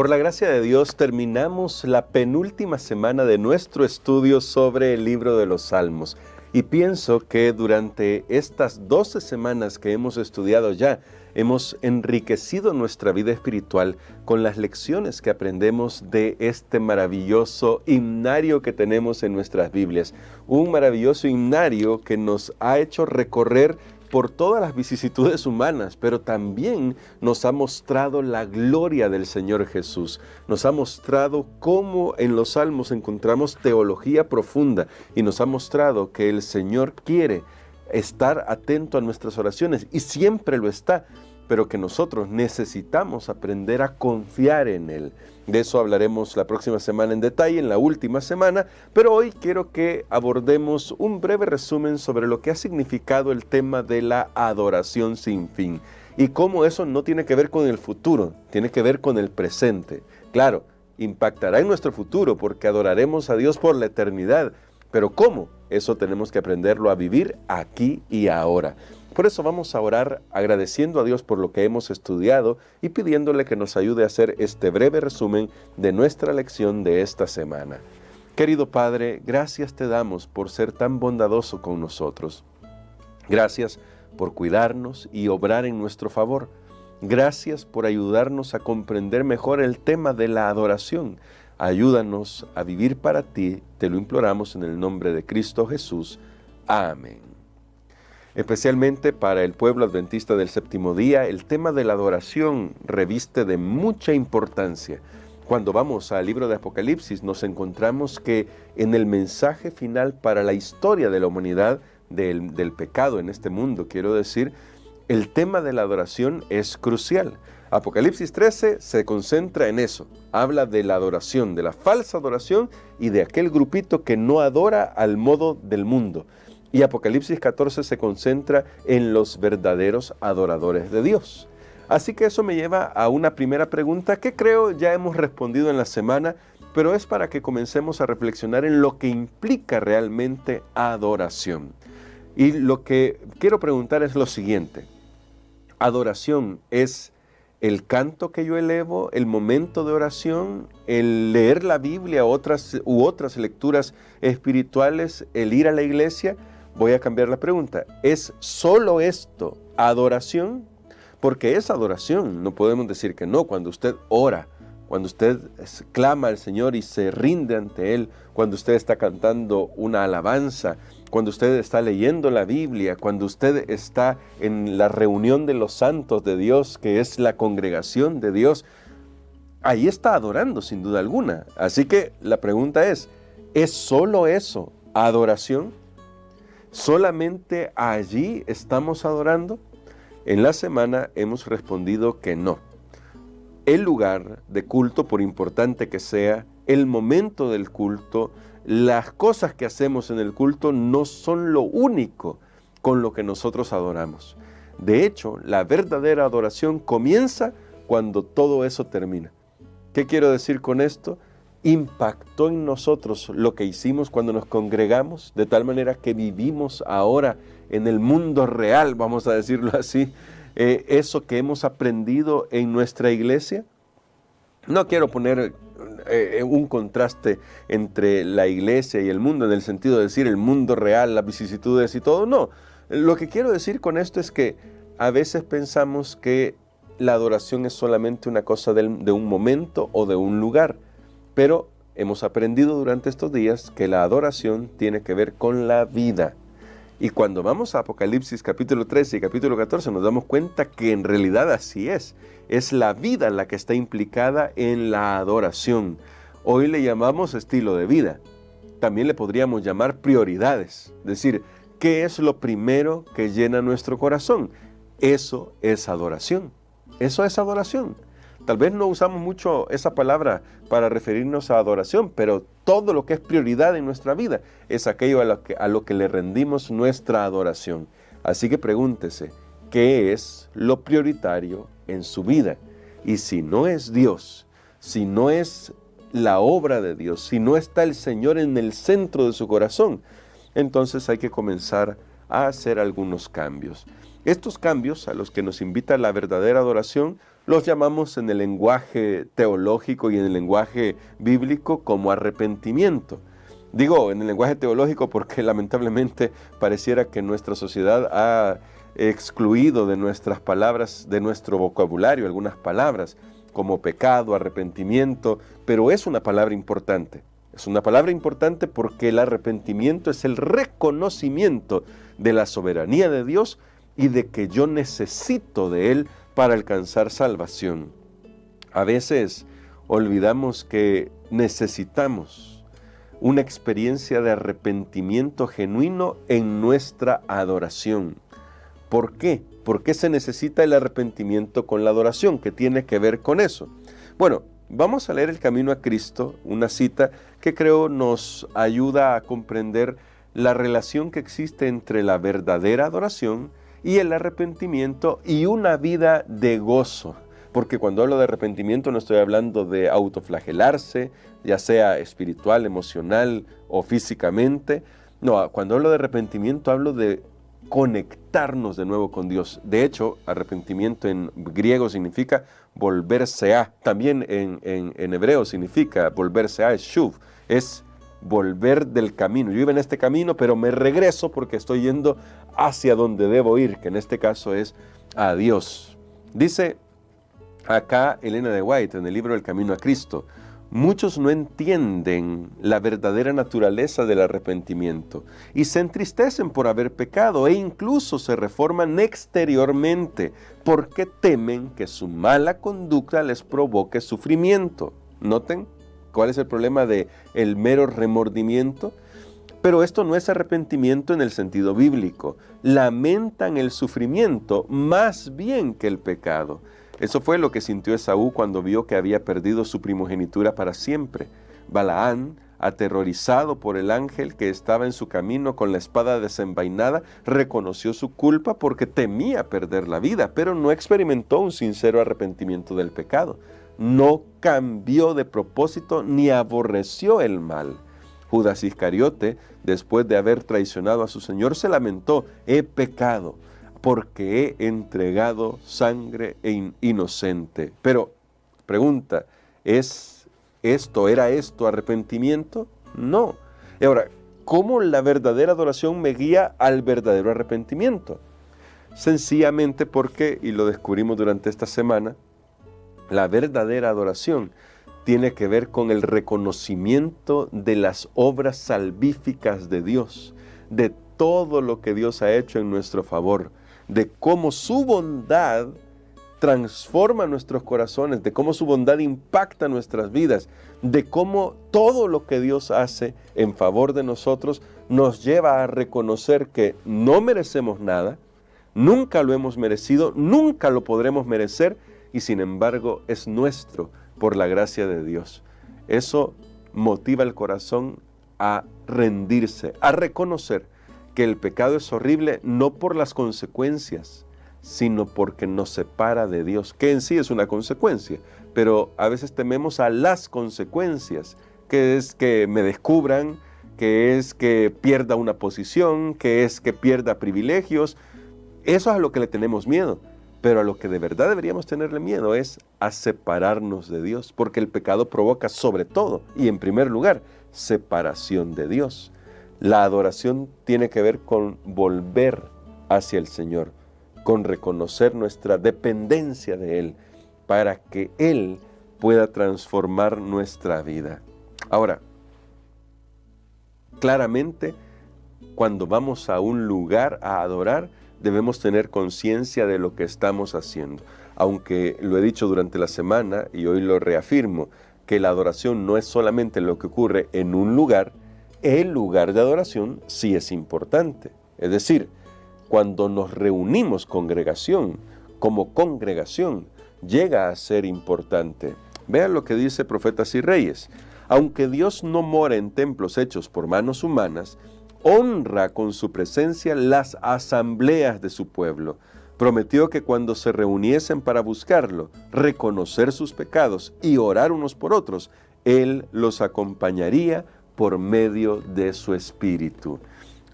Por la gracia de Dios terminamos la penúltima semana de nuestro estudio sobre el libro de los Salmos. Y pienso que durante estas 12 semanas que hemos estudiado ya, hemos enriquecido nuestra vida espiritual con las lecciones que aprendemos de este maravilloso himnario que tenemos en nuestras Biblias. Un maravilloso himnario que nos ha hecho recorrer por todas las vicisitudes humanas, pero también nos ha mostrado la gloria del Señor Jesús. Nos ha mostrado cómo en los Salmos encontramos teología profunda y nos ha mostrado que el Señor quiere estar atento a nuestras oraciones y siempre lo está, pero que nosotros necesitamos aprender a confiar en Él. De eso hablaremos la próxima semana en detalle, en la última semana, pero hoy quiero que abordemos un breve resumen sobre lo que ha significado el tema de la adoración sin fin y cómo eso no tiene que ver con el futuro, tiene que ver con el presente. Claro, impactará en nuestro futuro porque adoraremos a Dios por la eternidad, pero ¿cómo? Eso tenemos que aprenderlo a vivir aquí y ahora. Por eso vamos a orar agradeciendo a Dios por lo que hemos estudiado y pidiéndole que nos ayude a hacer este breve resumen de nuestra lección de esta semana. Querido Padre, gracias te damos por ser tan bondadoso con nosotros. Gracias por cuidarnos y obrar en nuestro favor. Gracias por ayudarnos a comprender mejor el tema de la adoración. Ayúdanos a vivir para ti, te lo imploramos en el nombre de Cristo Jesús. Amén. Especialmente para el pueblo adventista del séptimo día, el tema de la adoración reviste de mucha importancia. Cuando vamos al libro de Apocalipsis, nos encontramos que en el mensaje final para la historia de la humanidad, del pecado en este mundo, quiero decir, el tema de la adoración es crucial. Apocalipsis 13 se concentra en eso, habla de la adoración, de la falsa adoración y de aquel grupito que no adora al modo del mundo. Y Apocalipsis 14 se concentra en los verdaderos adoradores de Dios. Así que eso me lleva a una primera pregunta que creo ya hemos respondido en la semana, pero es para que comencemos a reflexionar en lo que implica realmente adoración. Y lo que quiero preguntar es lo siguiente: ¿adoración es el canto que yo elevo, el momento de oración, el leer la Biblia u otras lecturas espirituales, el ir a la iglesia? Voy a cambiar la pregunta. ¿Es solo esto adoración? Porque es adoración, no podemos decir que no. Cuando usted ora, cuando usted clama al Señor y se rinde ante Él, cuando usted está cantando una alabanza, cuando usted está leyendo la Biblia, cuando usted está en la reunión de los santos de Dios, que es la congregación de Dios, ahí está adorando sin duda alguna. Así que la pregunta ¿es solo eso adoración? ¿Solamente allí estamos adorando? En la semana hemos respondido que no. El lugar de culto, por importante que sea, el momento del culto, las cosas que hacemos en el culto no son lo único con lo que nosotros adoramos. De hecho, la verdadera adoración comienza cuando todo eso termina. ¿Qué quiero decir con esto? Impactó en nosotros lo que hicimos cuando nos congregamos, de tal manera que vivimos ahora en el mundo real, vamos a decirlo así, eso que hemos aprendido en nuestra iglesia. No quiero poner un contraste entre la iglesia y el mundo en el sentido de decir el mundo real, las vicisitudes y todo, no. Lo que quiero decir con esto es que a veces pensamos que la adoración es solamente una cosa de un momento o de un lugar. Pero hemos aprendido durante estos días que la adoración tiene que ver con la vida. Y cuando vamos a Apocalipsis capítulo 13 y capítulo 14 nos damos cuenta que en realidad así es. Es la vida la que está implicada en la adoración. Hoy le llamamos estilo de vida. También le podríamos llamar prioridades. Es decir, ¿qué es lo primero que llena nuestro corazón? Eso es adoración. Eso es adoración. Tal vez no usamos mucho esa palabra para referirnos a adoración, pero todo lo que es prioridad en nuestra vida es aquello a lo que le rendimos nuestra adoración. Así que pregúntese, ¿qué es lo prioritario en su vida? Y si no es Dios, si no es la obra de Dios, si no está el Señor en el centro de su corazón, entonces hay que comenzar a hacer algunos cambios. Estos cambios a los que nos invita la verdadera adoración Los llamamos en el lenguaje teológico y en el lenguaje bíblico como arrepentimiento. Digo en el lenguaje teológico porque lamentablemente pareciera que nuestra sociedad ha excluido de nuestras palabras, de nuestro vocabulario, algunas palabras como pecado, arrepentimiento, pero es una palabra importante. Es una palabra importante porque el arrepentimiento es el reconocimiento de la soberanía de Dios y de que yo necesito de Él para alcanzar salvación. A veces olvidamos que necesitamos una experiencia de arrepentimiento genuino en nuestra adoración. ¿Por qué? ¿Por qué se necesita el arrepentimiento con la adoración? ¿Qué tiene que ver con eso? Bueno, vamos a leer El Camino a Cristo, una cita que creo nos ayuda a comprender la relación que existe entre la verdadera adoración y el arrepentimiento y una vida de gozo. Porque cuando hablo de arrepentimiento no estoy hablando de autoflagelarse, ya sea espiritual, emocional o físicamente. No, cuando hablo de arrepentimiento hablo de conectarnos de nuevo con Dios. De hecho, arrepentimiento en griego significa volverse a. También en hebreo significa volverse a, es shuv, es volver del camino. Yo iba en este camino, pero me regreso porque estoy yendo hacia donde debo ir, que en este caso es a Dios. Dice acá Elena de White en el libro El Camino a Cristo: muchos no entienden la verdadera naturaleza del arrepentimiento y se entristecen por haber pecado e incluso se reforman exteriormente porque temen que su mala conducta les provoque sufrimiento. Noten cuál es el problema de el mero remordimiento. Pero esto no es arrepentimiento en el sentido bíblico. Lamentan el sufrimiento más bien que el pecado. Eso fue lo que sintió Esaú cuando vio que había perdido su primogenitura para siempre. Balaán, aterrorizado por el ángel que estaba en su camino con la espada desenvainada, reconoció su culpa porque temía perder la vida, pero no experimentó un sincero arrepentimiento del pecado. No cambió de propósito ni aborreció el mal. Judas Iscariote, después de haber traicionado a su Señor, se lamentó: he pecado, porque he entregado sangre inocente. Pero, pregunta, ¿era esto arrepentimiento? No. Y ahora, ¿cómo la verdadera adoración me guía al verdadero arrepentimiento? Sencillamente porque, y lo descubrimos durante esta semana, la verdadera adoración tiene que ver con el reconocimiento de las obras salvíficas de Dios, de todo lo que Dios ha hecho en nuestro favor, de cómo su bondad transforma nuestros corazones, de cómo su bondad impacta nuestras vidas, de cómo todo lo que Dios hace en favor de nosotros nos lleva a reconocer que no merecemos nada, nunca lo hemos merecido, nunca lo podremos merecer y sin embargo es nuestro por la gracia de Dios. Eso motiva el corazón a rendirse, a reconocer que el pecado es horrible no por las consecuencias, sino porque nos separa de Dios, que en sí es una consecuencia, pero a veces tememos a las consecuencias, que es que me descubran, que es que pierda una posición, que es que pierda privilegios. Eso es a lo que le tenemos miedo, pero a lo que de verdad deberíamos tenerle miedo es a separarnos de Dios, porque el pecado provoca sobre todo, y en primer lugar, separación de Dios. La adoración tiene que ver con volver hacia el Señor, con reconocer nuestra dependencia de Él, para que Él pueda transformar nuestra vida. Ahora, claramente, cuando vamos a un lugar a adorar, debemos tener conciencia de lo que estamos haciendo. Aunque lo he dicho durante la semana y hoy lo reafirmo, que la adoración no es solamente lo que ocurre en un lugar, el lugar de adoración sí es importante. Es decir, cuando nos reunimos congregación, como congregación, llega a ser importante. Vean lo que dice Profetas y Reyes. Aunque Dios no mora en templos hechos por manos humanas, honra con su presencia las asambleas de su pueblo. Prometió que cuando se reuniesen para buscarlo, reconocer sus pecados y orar unos por otros, Él los acompañaría por medio de su Espíritu.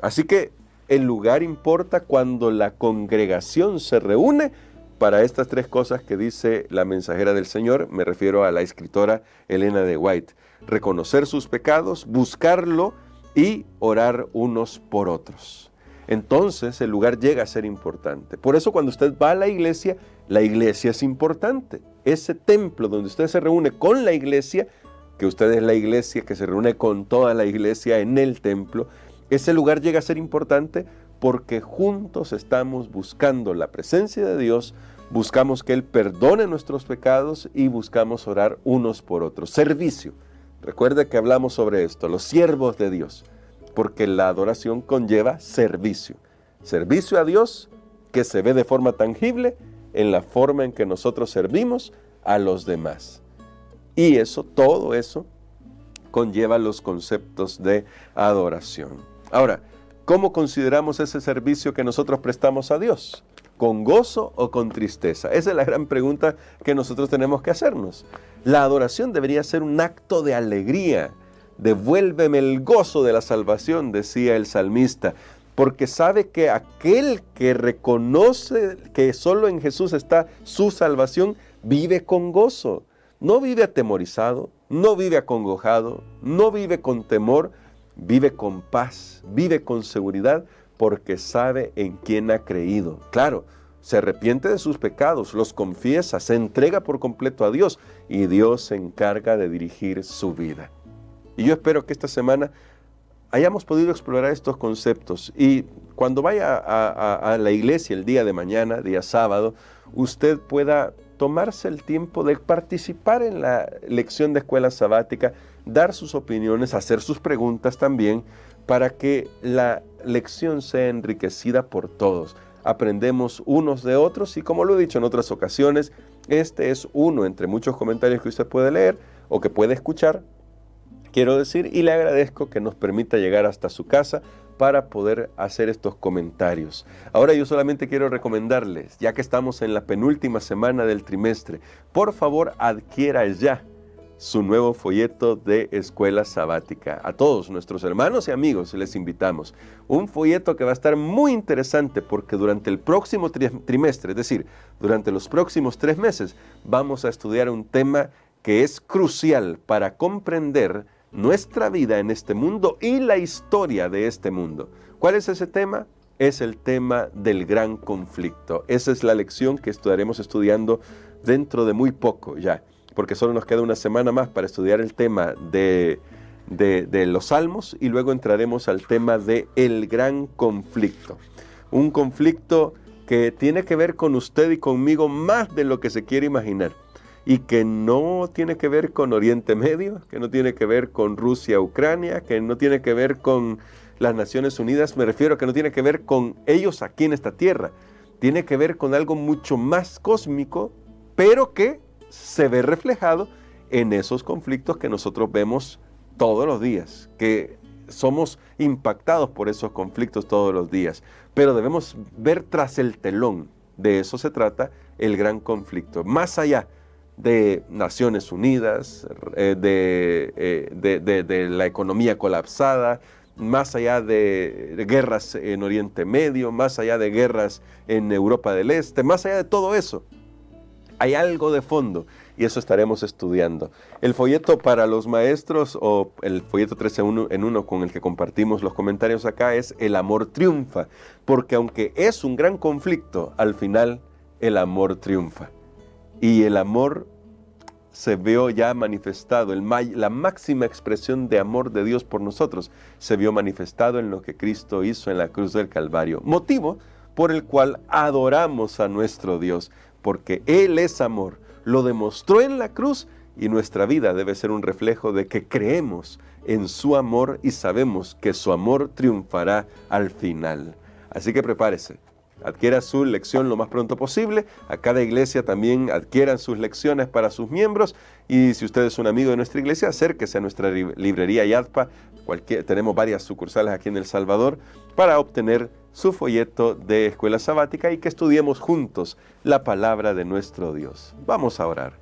Así que el lugar importa cuando la congregación se reúne, para estas tres cosas que dice la mensajera del Señor, me refiero a la escritora Elena de White: reconocer sus pecados, buscarlo y orar unos por otros. Entonces el lugar llega a ser importante. Por eso cuando usted va a la iglesia es importante. Ese templo donde usted se reúne con la iglesia, que usted es la iglesia que se reúne con toda la iglesia en el templo, ese lugar llega a ser importante porque juntos estamos buscando la presencia de Dios, buscamos que Él perdone nuestros pecados y buscamos orar unos por otros. Servicio. Recuerde que hablamos sobre esto, los siervos de Dios, porque la adoración conlleva servicio. Servicio a Dios que se ve de forma tangible en la forma en que nosotros servimos a los demás. Y eso, todo eso, conlleva los conceptos de adoración. Ahora, ¿cómo consideramos ese servicio que nosotros prestamos a Dios? ¿Con gozo o con tristeza? Esa es la gran pregunta que nosotros tenemos que hacernos. La adoración debería ser un acto de alegría. Devuélveme el gozo de la salvación, decía el salmista, porque sabe que aquel que reconoce que solo en Jesús está su salvación, vive con gozo. No vive atemorizado, no vive acongojado, no vive con temor, vive con paz, vive con seguridad, porque sabe en quién ha creído. Claro, se arrepiente de sus pecados, los confiesa, se entrega por completo a Dios y Dios se encarga de dirigir su vida. Y yo espero que esta semana hayamos podido explorar estos conceptos y cuando vaya a la iglesia el día de mañana, día sábado, usted pueda tomarse el tiempo de participar en la lección de escuela sabática, dar sus opiniones, hacer sus preguntas también, para que la lección sea enriquecida por todos. Aprendemos unos de otros y, como lo he dicho en otras ocasiones, este es uno entre muchos comentarios que usted puede leer o que puede escuchar, quiero decir, y le agradezco que nos permita llegar hasta su casa para poder hacer estos comentarios. Ahora yo solamente quiero recomendarles, ya que estamos en la penúltima semana del trimestre, por favor adquiera ya su nuevo folleto de escuela sabática. A todos nuestros hermanos y amigos les invitamos. Un folleto que va a estar muy interesante porque durante el próximo trimestre, es decir, durante los próximos 3 meses, vamos a estudiar un tema que es crucial para comprender nuestra vida en este mundo y la historia de este mundo. ¿Cuál es ese tema? Es el tema del gran conflicto. Esa es la lección que estaremos estudiando dentro de muy poco ya, porque solo nos queda una semana más para estudiar el tema de los Salmos y luego entraremos al tema de el gran conflicto. Un conflicto que tiene que ver con usted y conmigo más de lo que se quiere imaginar. Y que no tiene que ver con Oriente Medio, que no tiene que ver con Rusia, Ucrania, que no tiene que ver con las Naciones Unidas, me refiero a que no tiene que ver con ellos aquí en esta tierra. Tiene que ver con algo mucho más cósmico, pero que se ve reflejado en esos conflictos que nosotros vemos todos los días, que somos impactados por esos conflictos todos los días. Pero debemos ver tras el telón, de eso se trata el gran conflicto, más allá de Naciones Unidas, de la economía colapsada, más allá de guerras en Oriente Medio, más allá de guerras en Europa del Este, más allá de todo eso. Hay algo de fondo y eso estaremos estudiando. El folleto para los maestros o el folleto 13 en 1 con el que compartimos los comentarios acá es El amor triunfa, porque aunque es un gran conflicto, al final el amor triunfa. Y el amor se vio ya manifestado, la máxima expresión de amor de Dios por nosotros se vio manifestado en lo que Cristo hizo en la cruz del Calvario. Motivo por el cual adoramos a nuestro Dios, porque Él es amor, lo demostró en la cruz y nuestra vida debe ser un reflejo de que creemos en su amor y sabemos que su amor triunfará al final. Así que prepárese. Adquiera su lección lo más pronto posible. A cada iglesia también adquieran sus lecciones para sus miembros. Y si usted es un amigo de nuestra iglesia, acérquese a nuestra librería Yadpa. Tenemos varias sucursales aquí en El Salvador para obtener su folleto de escuela sabática y que estudiemos juntos la palabra de nuestro Dios. Vamos a orar.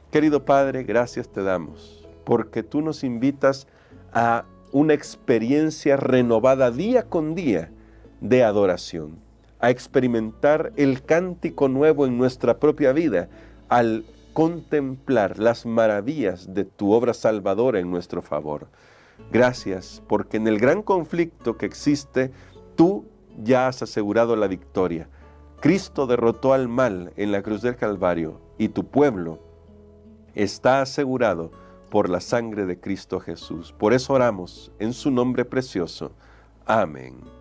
Querido Padre, gracias te damos porque tú nos invitas a una experiencia renovada día con día de adoración. a experimentar el cántico nuevo en nuestra propia vida al contemplar las maravillas de tu obra salvadora en nuestro favor. Gracias, porque en el gran conflicto que existe, tú ya has asegurado la victoria. Cristo derrotó al mal en la cruz del Calvario y tu pueblo está asegurado por la sangre de Cristo Jesús. Por eso oramos en su nombre precioso. Amén.